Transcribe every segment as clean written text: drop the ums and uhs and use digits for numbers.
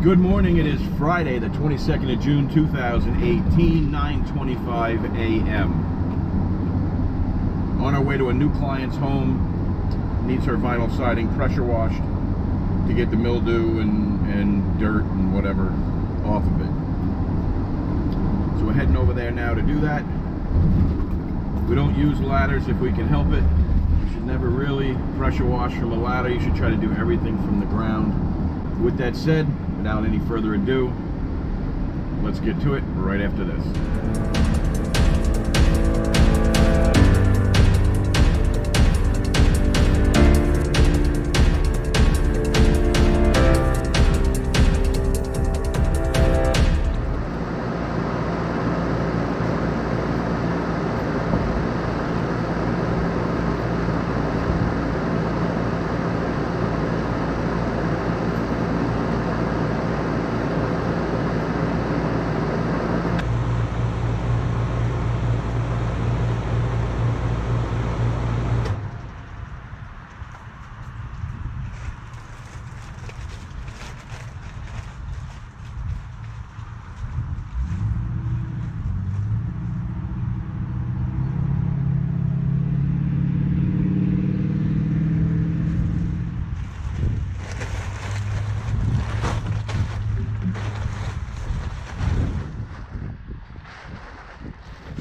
Good morning. It is Friday, the 22nd of June, 2018, 9:25 a.m. On our way to a new client's home. Needs her vinyl siding pressure washed to get the mildew and dirt and whatever off of it. So we're heading over there now to do that. We don't use ladders if we can help it. You should never really pressure wash from a ladder. You should try to do everything from the ground. With that said, without any further ado, let's get to it right after this.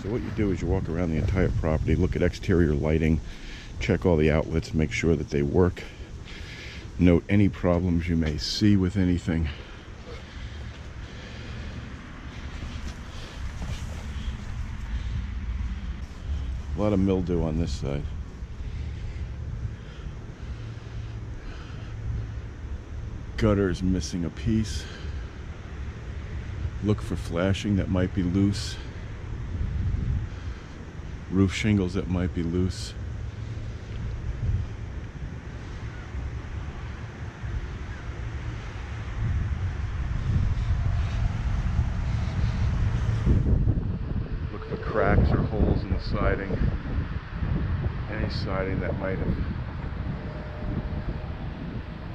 So what you do is you walk around the entire property, look at exterior lighting, check all the outlets, make sure that they work. Note any problems you may see with anything. A lot of mildew on this side. Gutter is missing a piece. Look for flashing that might be loose. Roof shingles that might be loose. Look for cracks or holes in the siding. Any siding that might have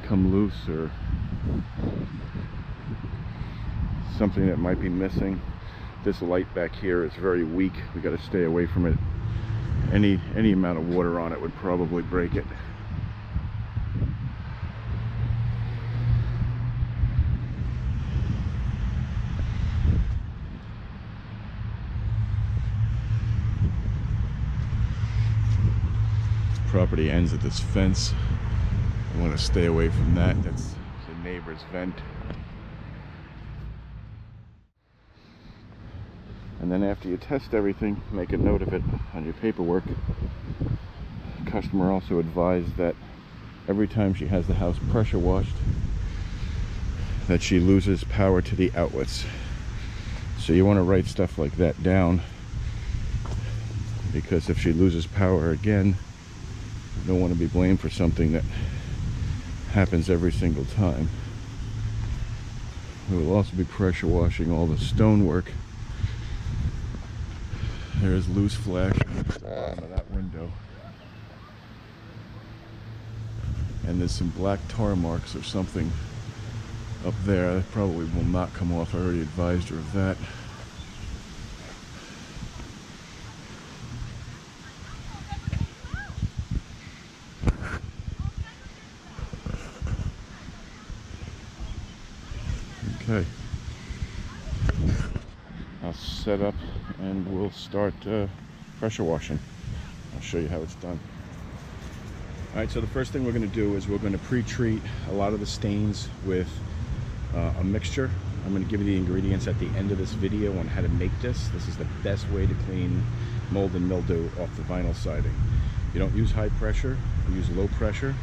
come loose or something that might be missing. This light back here is very weak. We got to stay away from it. Any amount of water on it would probably break it. Property ends at this fence. I want to stay away from that. That's the neighbor's vent. And then after you test everything, make a note of it on your paperwork. The customer also advised that every time she has the house pressure washed, that she loses power to the outlets. So you want to write stuff like that down, because if she loses power again, you don't want to be blamed for something that happens every single time. We will also be pressure washing all the stonework. There is loose flash at the bottom of that window. And there's some black tar marks or something up there. That probably will not come off. I already advised her of that. Okay. I'll set up and we'll start pressure washing. I'll show you how it's done. Alright, so the first thing we're going to do is we're going to pre-treat a lot of the stains with a mixture. I'm going to give you the ingredients at the end of this video on how to make this. This is the best way to clean mold and mildew off the vinyl siding. You don't use high pressure, you use low pressure.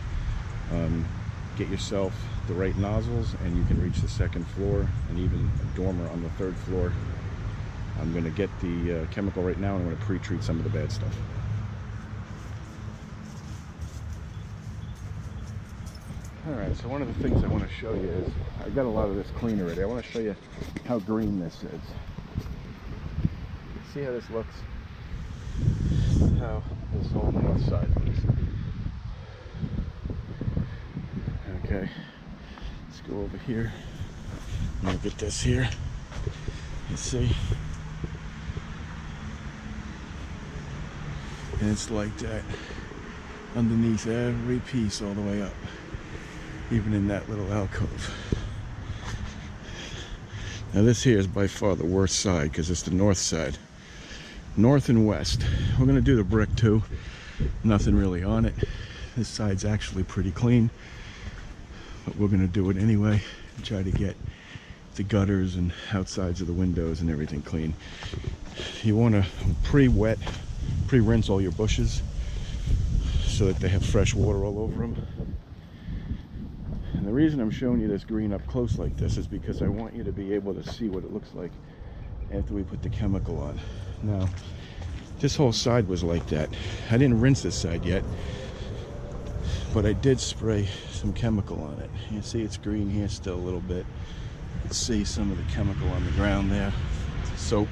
Get yourself the right nozzles and you can reach the second floor and even a dormer on the third floor. I'm going to get the chemical right now and I'm going to pre-treat some of the bad stuff. Alright, so one of the things I want to show you is, I got a lot of this clean already. I want to show you how green this is. See how this looks? How this whole north side looks. Okay, let's go over here. Look at this here. You see? And it's like that underneath every piece all the way up, even in that little alcove. Now this here is by far the worst side because it's the north side. North and west. We're going to do the brick too. Nothing really on it. This side's actually pretty clean, but we're going to do it anyway and try to get the gutters and outsides of the windows and everything clean. You want to pre-rinse all your bushes so that they have fresh water all over them. And the reason I'm showing you this green up close like this is because I want you to be able to see what it looks like after we put the chemical on. Now, this whole side was like that. I didn't rinse this side yet, but I did spray some chemical on it. You can see it's green here still a little bit. You can see some of the chemical on the ground there, soap.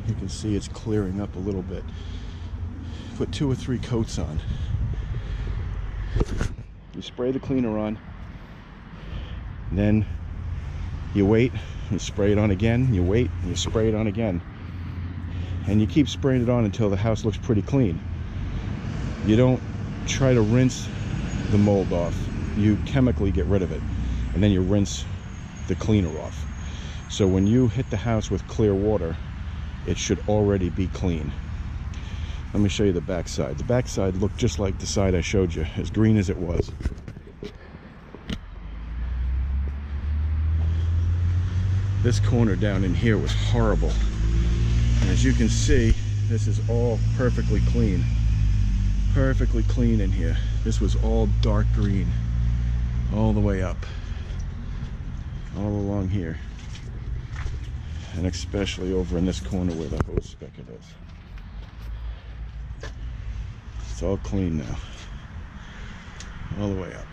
You can see it's clearing up a little bit. Put 2 or 3 coats on. You spray the cleaner on, then you wait, you spray it on again, you wait, and you spray it on again. And you keep spraying it on until the house looks pretty clean. You don't try to rinse the mold off. You chemically get rid of it, and then you rinse the cleaner off. So when you hit the house with clear water, it should already be clean. Let me show you the back side. The back side looked just like the side I showed you, as green as it was. This corner down in here was horrible. And as you can see, this is all perfectly clean. Perfectly clean in here. This was all dark green, all the way up, all along here. And especially over in this corner where the hose spigot is. It's all clean now, all the way up.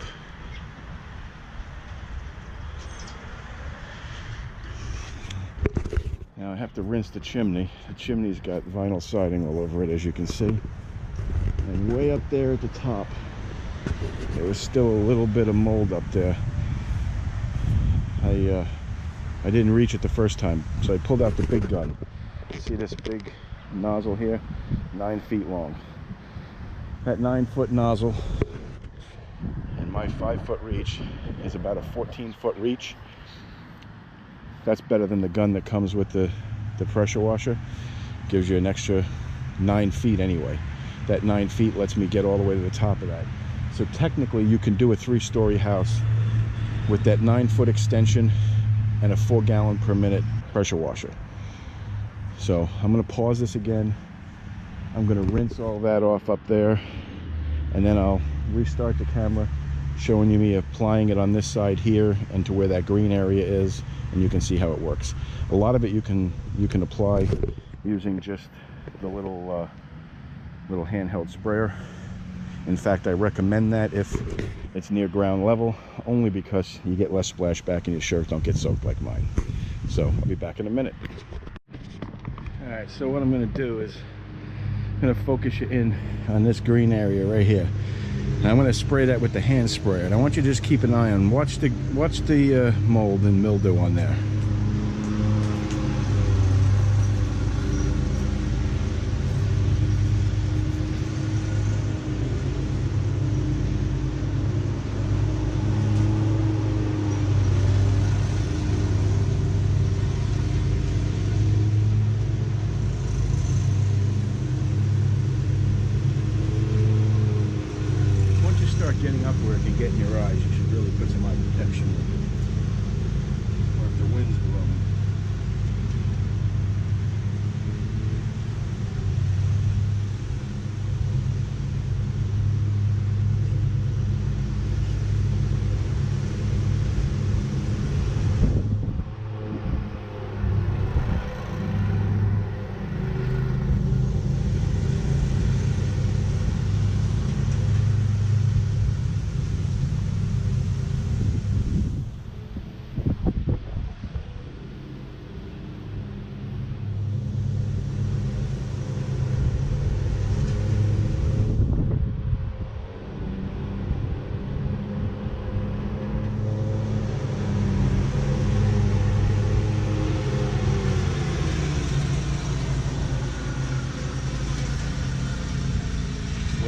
Now I have to rinse the chimney. The chimney's got vinyl siding all over it, as you can see. And way up there at the top, there was still a little bit of mold up there. I didn't reach it the first time, so I pulled out the big gun. See this big nozzle here? 9 feet long. That 9-foot nozzle and my 5-foot reach is about a 14-foot reach. That's better than the gun that comes with the pressure washer. Gives you an extra 9 feet anyway. That 9 feet lets me get all the way to the top of that. So technically you can do a 3-story house with that 9-foot extension and a 4-gallon per minute pressure washer. So I'm going to pause this again. I'm going to rinse all that off up there, and then I'll restart the camera showing you me applying it on this side here and to where that green area is, and you can see how it works. A lot of it you can apply using just the little handheld sprayer. In fact, I recommend that if it's near ground level, only because you get less splashback and your shirts don't get soaked like mine. So I'll be back in a minute. All right, so what I'm going to do is I'm going to focus you in on this green area right here. And I'm going to spray that with the hand sprayer. And I want you to just keep an eye on, watch the mold and mildew on there. Getting up where it can get in your eyes, you should really put some eye protection on. Or if the wind's blowing.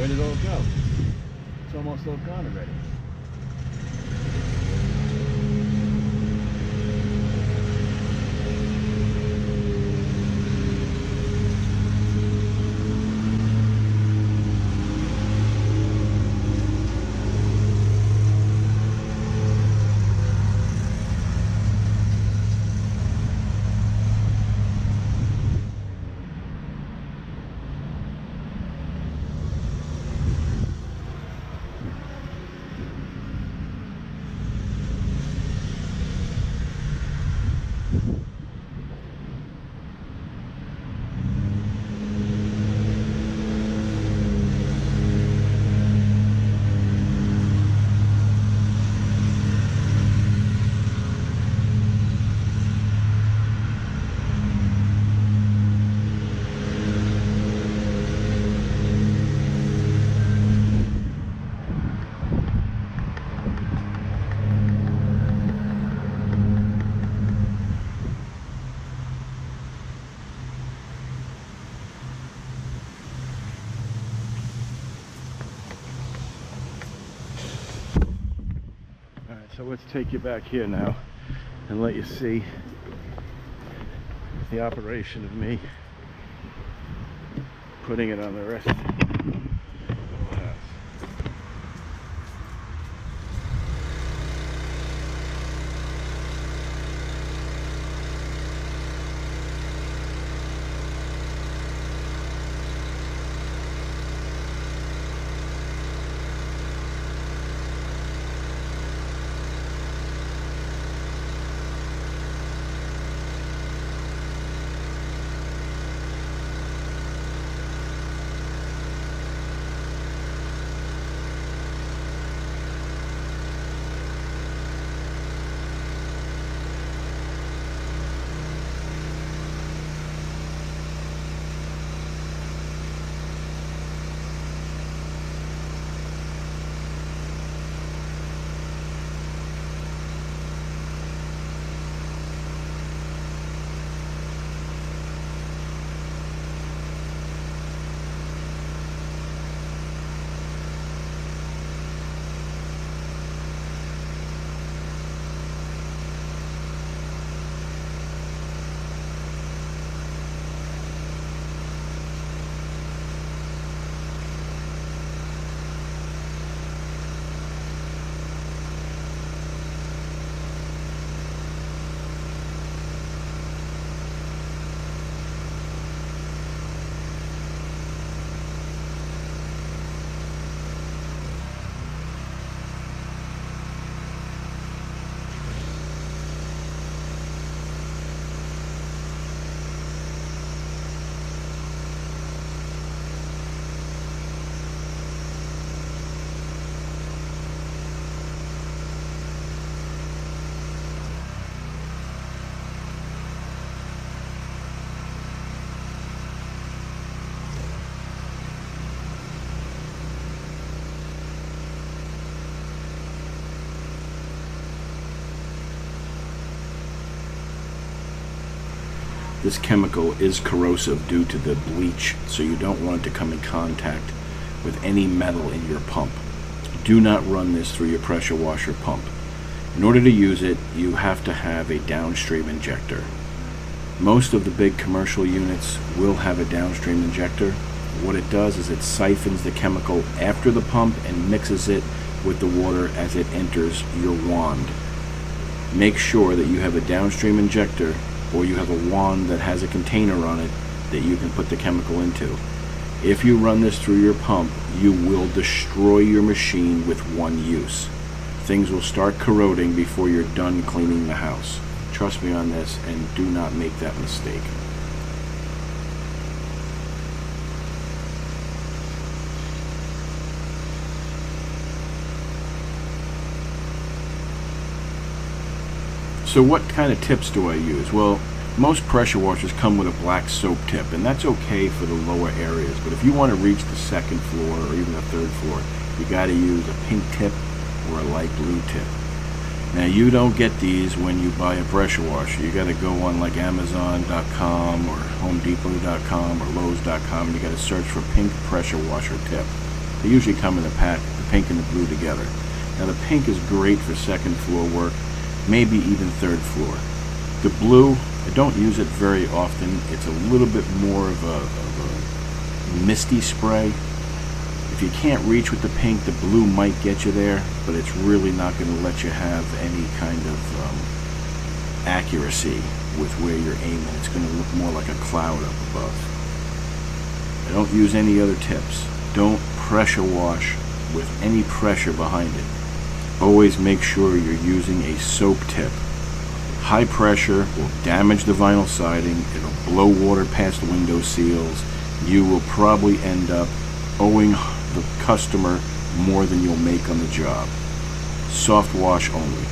Where did it all go? It's almost all gone already. So let's take you back here now and let you see the operation of me putting it on the rest of the house. This chemical is corrosive due to the bleach, so you don't want it to come in contact with any metal in your pump. Do not run this through your pressure washer pump. In order to use it, you have to have a downstream injector. Most of the big commercial units will have a downstream injector. What it does is it siphons the chemical after the pump and mixes it with the water as it enters your wand. Make sure that you have a downstream injector, or you have a wand that has a container on it that you can put the chemical into. If you run this through your pump, you will destroy your machine with one use. Things will start corroding before you're done cleaning the house. Trust me on this, and do not make that mistake. So what kind of tips do I use? Well, most pressure washers come with a black soap tip, and that's okay for the lower areas. But if you want to reach the second floor or even the third floor, you got to use a pink tip or a light blue tip. Now, you don't get these when you buy a pressure washer. You got to go on like Amazon.com or HomeDepot.com or Lowe's.com, and you got to search for pink pressure washer tip. They usually come in a pack, the pink and the blue together. Now the pink is great for second floor work, maybe even third floor. The blue, I don't use it very often. It's a little bit more of a misty spray. If you can't reach with the pink, the blue might get you there, but it's really not going to let you have any kind of accuracy with where you're aiming. It's going to look more like a cloud up above. I don't use any other tips. Don't pressure wash with any pressure behind it. Always make sure you're using a soap tip. High pressure will damage the vinyl siding. It'll blow water past window seals. You will probably end up owing the customer more than you'll make on the job. Soft wash only.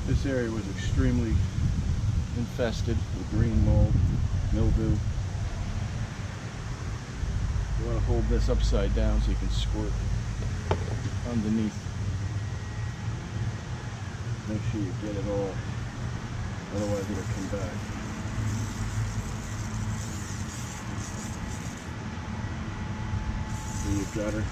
This area was extremely infested with green mold, mildew. You want to hold this upside down so you can squirt underneath. Make sure you get it all, otherwise it'll come back. There you've got her.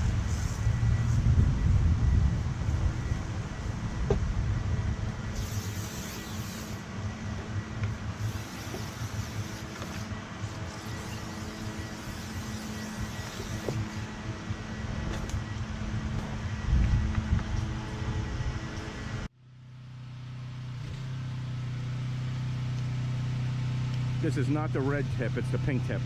This is not the red tip, it's the pink tip.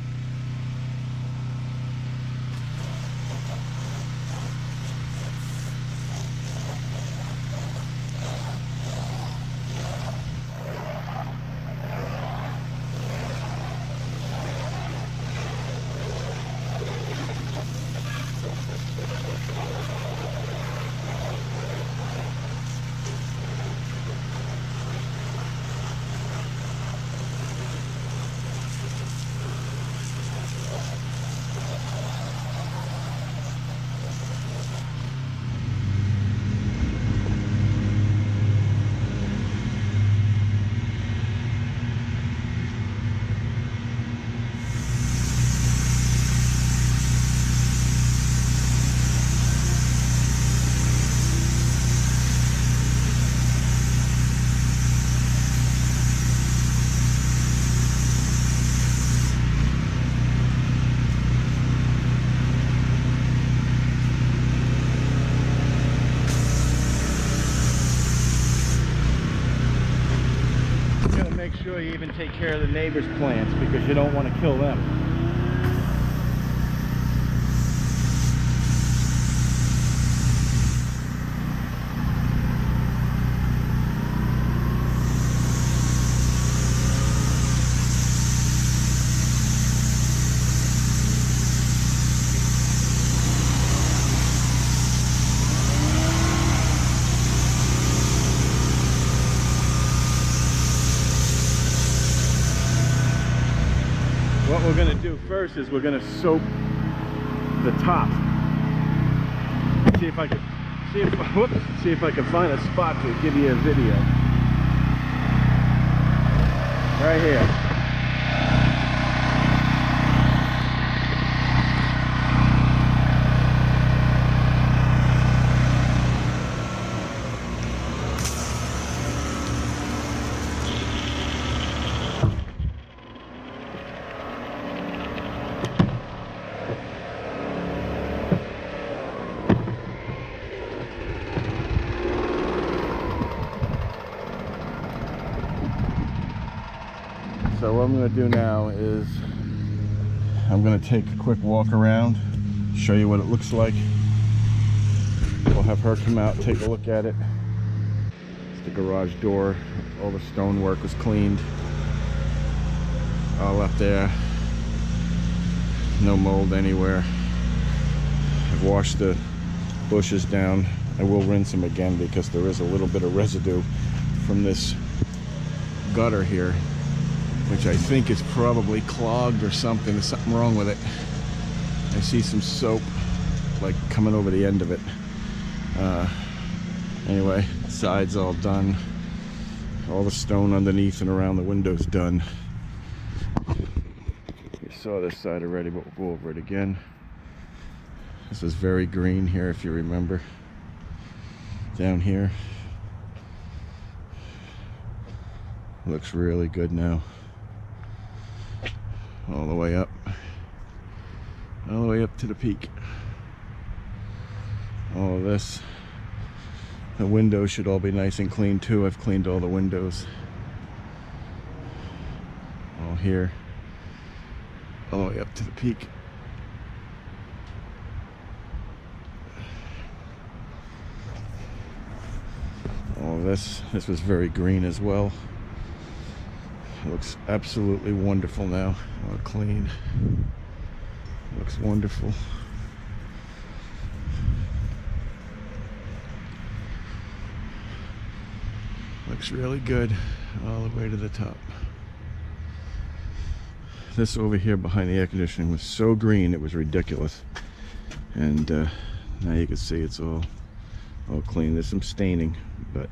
Make sure you even take care of the neighbor's plants because you don't want to kill them. What we're going to do first is we're going to soap the top. See if I can see if I can find a spot to give you a video. Right here. So what I'm going to do now is I'm going to take a quick walk around, show you what it looks like. We'll have her come out, take a look at it. It's the garage door. All the stonework was cleaned. All up there. No mold anywhere. I've washed the bushes down. I will rinse them again because there is a little bit of residue from this gutter here, which I think is probably clogged or something. There's something wrong with it. I see some soap like coming over the end of it. Anyway, sides all done. All the stone underneath and around the windows done. You saw this side already, but we'll go over it again. This is very green here, if you remember. Down here. Looks really good now. All the way up. All the way up to the peak. All of this. The windows should all be nice and clean too. I've cleaned all the windows. All here. All the way up to the peak. All of this was very green as well. It looks absolutely wonderful now. All clean. Looks wonderful. Looks really good all the way to the top. This over here behind the air conditioning was so green it was ridiculous. And now you can see it's all clean. There's some staining, but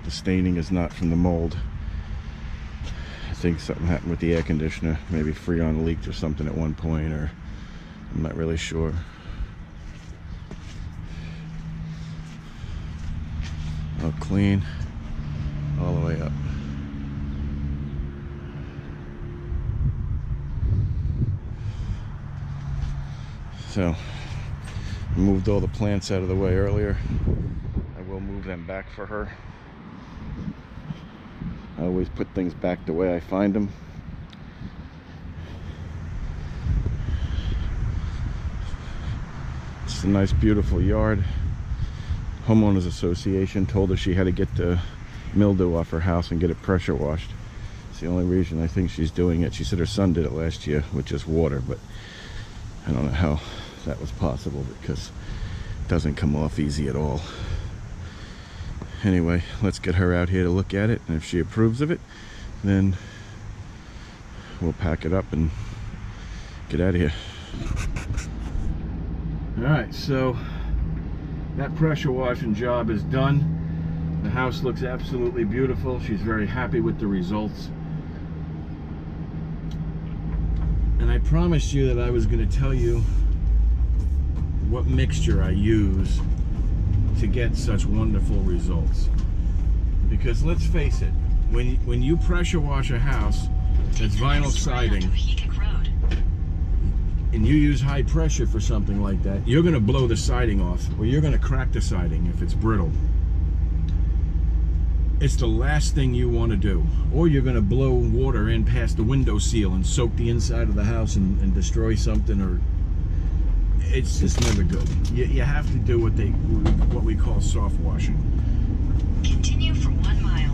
the staining is not from the mold. I think something happened with the air conditioner. Maybe Freon leaked or something at one point, or I'm not really sure. All clean all the way up. So I moved all the plants out of the way earlier. I will move them back for her. I always put things back the way I find them. It's a nice, beautiful yard. Homeowners Association told her she had to get the mildew off her house and get it pressure washed. It's the only reason I think she's doing it. She said her son did it last year with just water, but I don't know how that was possible because it doesn't come off easy at all. Anyway, let's get her out here to look at it, and if she approves of it, then we'll pack it up and get out of here. Alright, so that pressure washing job is done. The house looks absolutely beautiful. She's very happy with the results. And I promised you that I was going to tell you what mixture I use to get such wonderful results. Because let's face it, when you pressure wash a house that's vinyl siding, and you use high pressure for something like that, you're going to blow the siding off, or you're going to crack the siding if it's brittle. It's the last thing you want to do. Or you're going to blow water in past the window seal and soak the inside of the house and destroy something, or it's just never good. You have to do what we call soft washing. Continue for 1 mile.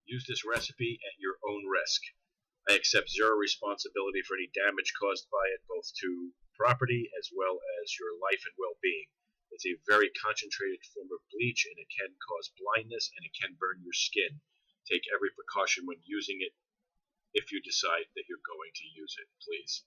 Use this recipe at your own risk. I accept zero responsibility for any damage caused by it, both to property as well as your life and well-being. It's a very concentrated form of bleach, and it can cause blindness, and it can burn your skin. Take every precaution when using it if you decide that you're going to use it, please.